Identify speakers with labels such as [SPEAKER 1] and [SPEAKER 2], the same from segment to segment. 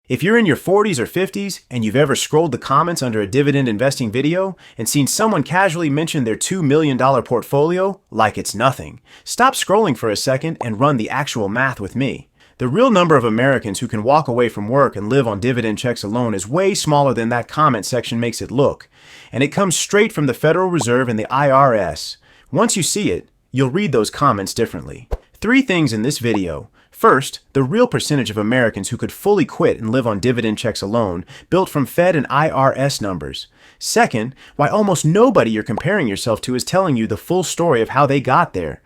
[SPEAKER 1] If you're in your 40s or 50s and you've ever scrolled the comments under a dividend investing video and seen someone casually mention their $2 million portfolio like it's nothing, stop scrolling for a second and run the actual math with me. The real number of Americans who can walk away from work and live on dividend checks alone is way smaller than that comment section makes it look, and it comes straight from the Federal Reserve and the IRS. Once you see it, you'll read those comments differently. 3 things in this video. First, the real percentage of Americans who could fully quit and live on dividend checks alone, built from Fed and IRS numbers. Second, why almost nobody you're comparing yourself to is telling you the full story of how they got there.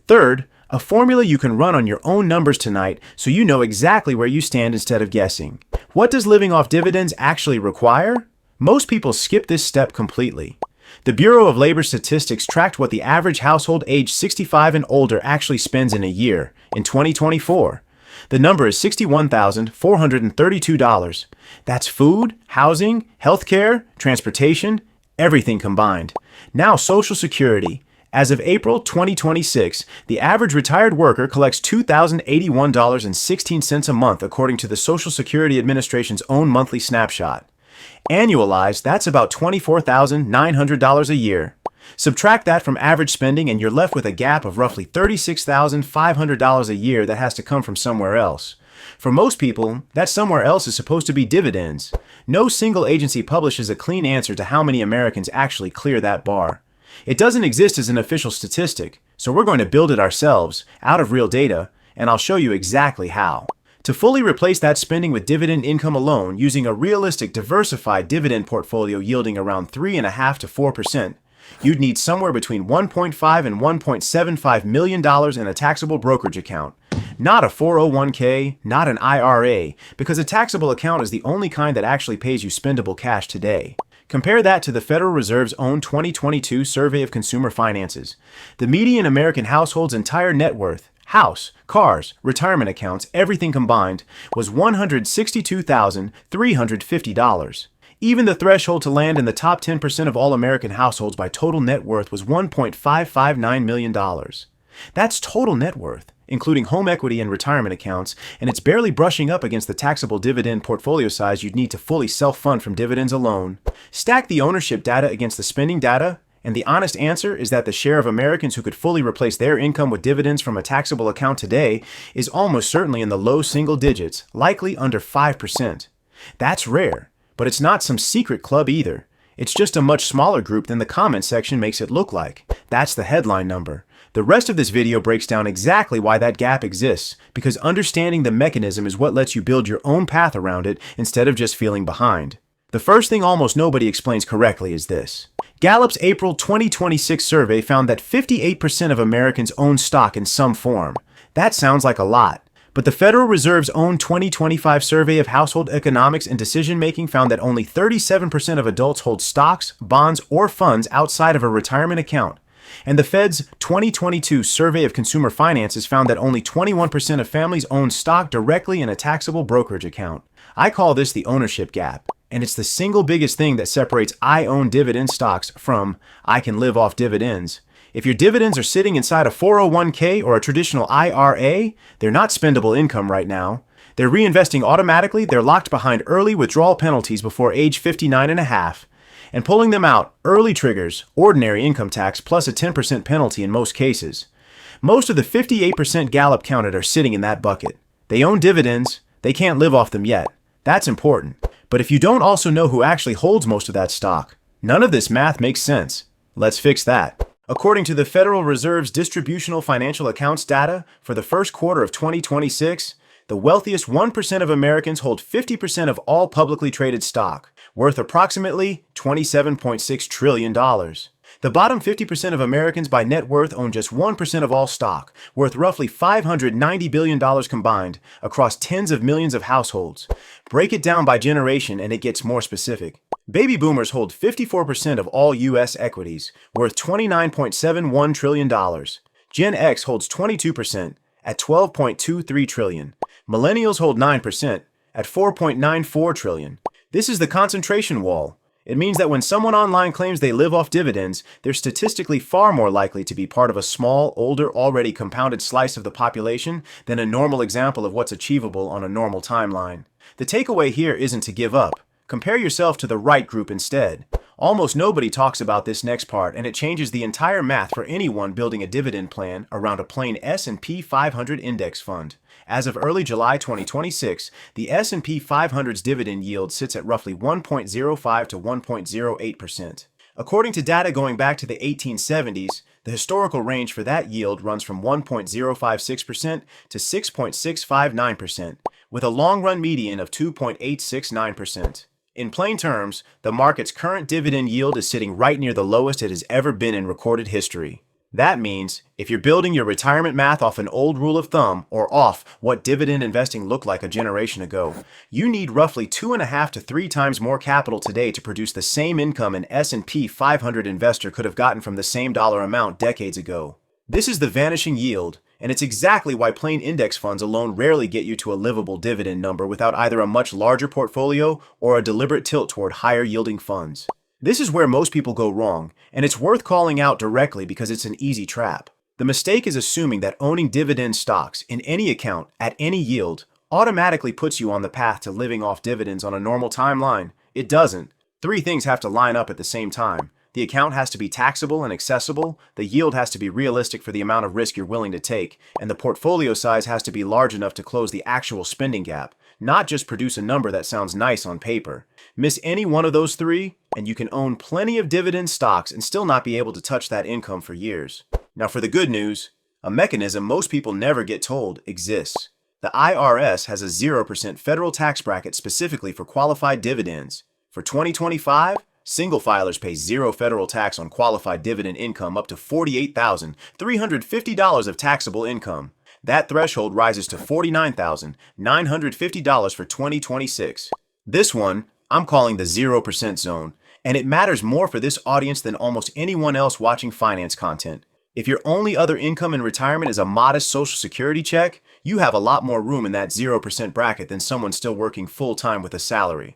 [SPEAKER 1] Third, a formula you can run on your own numbers tonight so you know exactly where you stand instead of guessing. What does living off dividends actually require? Most people skip this step completely. The Bureau of Labor Statistics tracked what the average household aged 65 and older actually spends in a year, in 2024. The number is $61,432. That's food, housing, healthcare, transportation, everything combined. Now Social Security. As of April 2026, the average retired worker collects $2,081.16 a month according to the Social Security Administration's own monthly snapshot. Annualized, that's about $24,900 a year. Subtract that from average spending and you're left with a gap of roughly $36,500 a year that has to come from somewhere else. For most people, that somewhere else is supposed to be dividends. No single agency publishes a clean answer to how many Americans actually clear that bar. It doesn't exist as an official statistic, so we're going to build it ourselves, out of real data, and I'll show you exactly how. To fully replace that spending with dividend income alone, using a realistic, diversified dividend portfolio yielding around 3.5% to 4%, you'd need somewhere between $1.5 and $1.75 million in a taxable brokerage account. Not a 401k, not an IRA, because a taxable account is the only kind that actually pays you spendable cash today. Compare that to the Federal Reserve's own 2022 Survey of Consumer Finances. The median American household's entire net worth, house, cars, retirement accounts, everything combined, was $162,350. Even the threshold to land in the top 10% of all American households by total net worth was $1.559 million. That's total net worth, including home equity and retirement accounts, and it's barely brushing up against the taxable dividend portfolio size you'd need to fully self-fund from dividends alone. Stack the ownership data against the spending data, and the honest answer is that the share of Americans who could fully replace their income with dividends from a taxable account today is almost certainly in the low single digits, likely under 5%. That's rare, but it's not some secret club either. It's just a much smaller group than the comment section makes it look like. That's the headline number. The rest of this video breaks down exactly why that gap exists, because understanding the mechanism is what lets you build your own path around it instead of just feeling behind. The first thing almost nobody explains correctly is this. Gallup's April 2026 survey found that 58% of Americans own stock in some form. That sounds like a lot. But the Federal Reserve's own 2025 survey of household economics and decision-making found that only 37% of adults hold stocks, bonds, or funds outside of a retirement account. And the Fed's 2022 survey of consumer finances found that only 21% of families own stock directly in a taxable brokerage account. I call this the ownership gap. And it's the single biggest thing that separates I own dividend stocks from I can live off dividends. If your dividends are sitting inside a 401k or a traditional IRA, they're not spendable income right now. They're reinvesting automatically, they're locked behind early withdrawal penalties before age 59 and a half. And pulling them out early triggers ordinary income tax plus a 10% penalty in most cases. Most of the 58% Gallup counted are sitting in that bucket. They own dividends, they can't live off them yet. That's important. But if you don't also know who actually holds most of that stock, none of this math makes sense. Let's fix that. According to the Federal Reserve's distributional financial accounts data for the first quarter of 2026, the wealthiest 1% of Americans hold 50% of all publicly traded stock, worth approximately $27.6 trillion. The bottom 50% of Americans by net worth own just 1% of all stock, worth roughly $590 billion combined across tens of millions of households. Break it down by generation and it gets more specific. Baby boomers hold 54% of all U.S. equities, worth $29.71 trillion. Gen X holds 22% at $12.23 trillion. Millennials hold 9% at $4.94 trillion. This is the concentration wall. It means that when someone online claims they live off dividends, they're statistically far more likely to be part of a small, older, already compounded slice of the population than a normal example of what's achievable on a normal timeline. The takeaway here isn't to give up. Compare yourself to the right group instead. Almost nobody talks about this next part, and it changes the entire math for anyone building a dividend plan around a plain S&P 500 index fund. As of early July 2026, the S&P 500's dividend yield sits at roughly 1.05 to 1.08%. According to data going back to the 1870s, the historical range for that yield runs from 1.056% to 6.659%, with a long-run median of 2.869%. In plain terms, the market's current dividend yield is sitting right near the lowest it has ever been in recorded history. That means, if you're building your retirement math off an old rule of thumb or off what dividend investing looked like a generation ago, you need roughly 2.5 to 3 times more capital today to produce the same income an S&P 500 investor could have gotten from the same dollar amount decades ago. This is the vanishing yield, and it's exactly why plain index funds alone rarely get you to a livable dividend number without either a much larger portfolio or a deliberate tilt toward higher yielding funds. This is where most people go wrong, and it's worth calling out directly because it's an easy trap. The mistake is assuming that owning dividend stocks in any account at any yield automatically puts you on the path to living off dividends on a normal timeline. It doesn't. 3 things have to line up at the same time. The account has to be taxable and accessible, the yield has to be realistic for the amount of risk you're willing to take, and the portfolio size has to be large enough to close the actual spending gap, not just produce a number that sounds nice on paper. Miss any one of those 3, and you can own plenty of dividend stocks and still not be able to touch that income for years. Now for the good news, a mechanism most people never get told exists. The IRS has a 0% federal tax bracket specifically for qualified dividends. For 2025, single filers pay 0 federal tax on qualified dividend income up to $48,350 of taxable income. That threshold rises to $49,950 for 2026. This one, I'm calling the 0% zone, and it matters more for this audience than almost anyone else watching finance content. If your only other income in retirement is a modest Social Security check, you have a lot more room in that 0% bracket than someone still working full-time with a salary.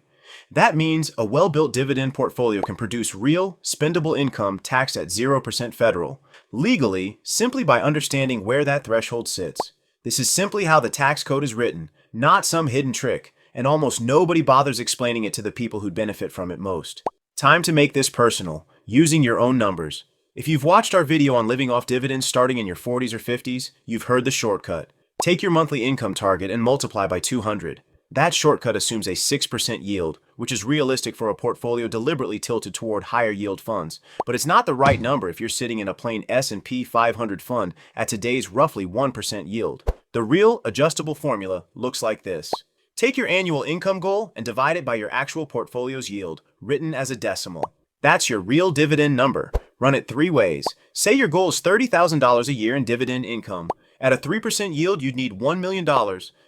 [SPEAKER 1] That means a well-built dividend portfolio can produce real, spendable income taxed at 0% federal, legally, simply by understanding where that threshold sits. This is simply how the tax code is written, not some hidden trick, and almost nobody bothers explaining it to the people who'd benefit from it most. Time to make this personal, using your own numbers. If you've watched our video on living off dividends starting in your 40s or 50s, you've heard the shortcut. Take your monthly income target and multiply by 200. That shortcut assumes a 6% yield, which is realistic for a portfolio deliberately tilted toward higher yield funds. But it's not the right number if you're sitting in a plain S&P 500 fund at today's roughly 1% yield. The real adjustable formula looks like this. Take your annual income goal and divide it by your actual portfolio's yield, written as a decimal. That's your real dividend number. Run it 3 ways. Say your goal is $30,000 a year in dividend income. At a 3% yield, you'd need $1 million.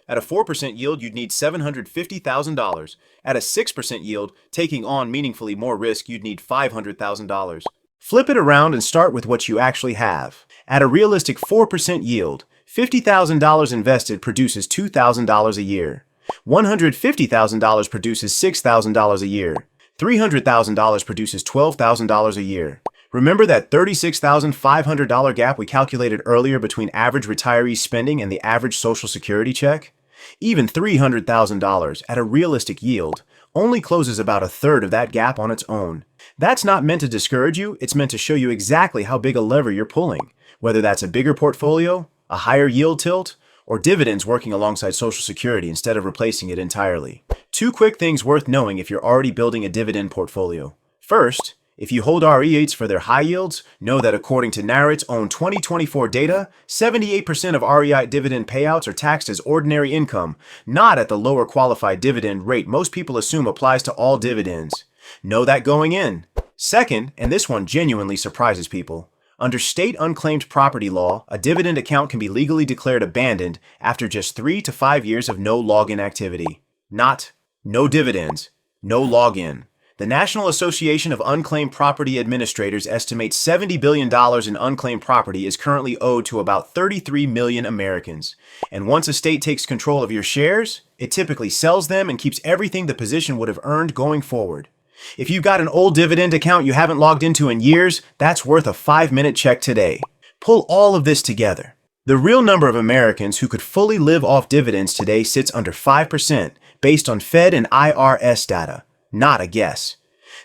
[SPEAKER 1] At a 4% yield, you'd need $750,000. At a 6% yield, taking on meaningfully more risk, you'd need $500,000. Flip it around and start with what you actually have. At a realistic 4% yield, $50,000 invested produces $2,000 a year. $150,000 produces $6,000 a year. $300,000 produces $12,000 a year. Remember that $36,500 gap we calculated earlier between average retiree spending and the average Social Security check? Even $300,000 at a realistic yield only closes about a third of that gap on its own. That's not meant to discourage you, it's meant to show you exactly how big a lever you're pulling, whether that's a bigger portfolio, a higher yield tilt, or dividends working alongside Social Security instead of replacing it entirely. 2 quick things worth knowing if you're already building a dividend portfolio. First, if you hold RE8s for their high yields, know that according to NARIT's own 2024 data, 78% of REI dividend payouts are taxed as ordinary income, not at the lower qualified dividend rate most people assume applies to all dividends. Know that going in. Second, and this one genuinely surprises people, under state unclaimed property law, a dividend account can be legally declared abandoned after just 3 to 5 years of no login activity. Not no dividends, no login. The National Association of Unclaimed Property Administrators estimates $70 billion in unclaimed property is currently owed to about 33 million Americans. And once a state takes control of your shares, it typically sells them and keeps everything the position would have earned going forward. If you've got an old dividend account you haven't logged into in years, that's worth a 5-minute check today. Pull all of this together. The real number of Americans who could fully live off dividends today sits under 5%, based on Fed and IRS data, not a guess.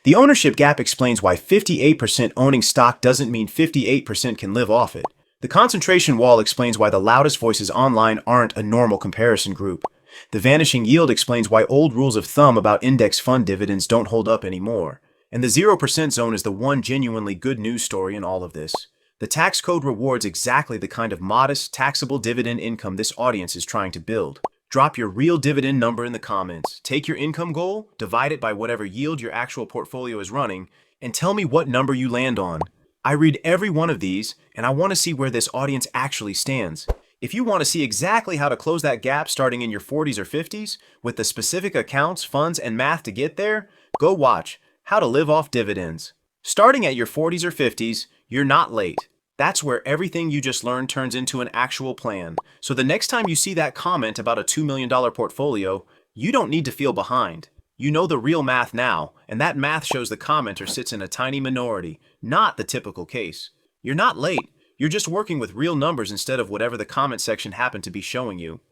[SPEAKER 1] The ownership gap explains why 58% owning stock doesn't mean 58% can live off it. The concentration wall explains why the loudest voices online aren't a normal comparison group. The vanishing yield explains why old rules of thumb about index fund dividends don't hold up anymore. And the 0% zone is the one genuinely good news story in all of this. The tax code rewards exactly the kind of modest, taxable dividend income this audience is trying to build. Drop your real dividend number in the comments. Take your income goal, divide it by whatever yield your actual portfolio is running, and tell me what number you land on. I read every one of these, and I want to see where this audience actually stands. If you want to see exactly how to close that gap starting in your 40s or 50s, with the specific accounts, funds, and math to get there, go watch How to Live Off Dividends. Starting at your 40s or 50s, you're not late. That's where everything you just learned turns into an actual plan. So the next time you see that comment about a $2 million portfolio, you don't need to feel behind. You know the real math now, and that math shows the commenter sits in a tiny minority, not the typical case. You're not late. You're just working with real numbers instead of whatever the comment section happened to be showing you.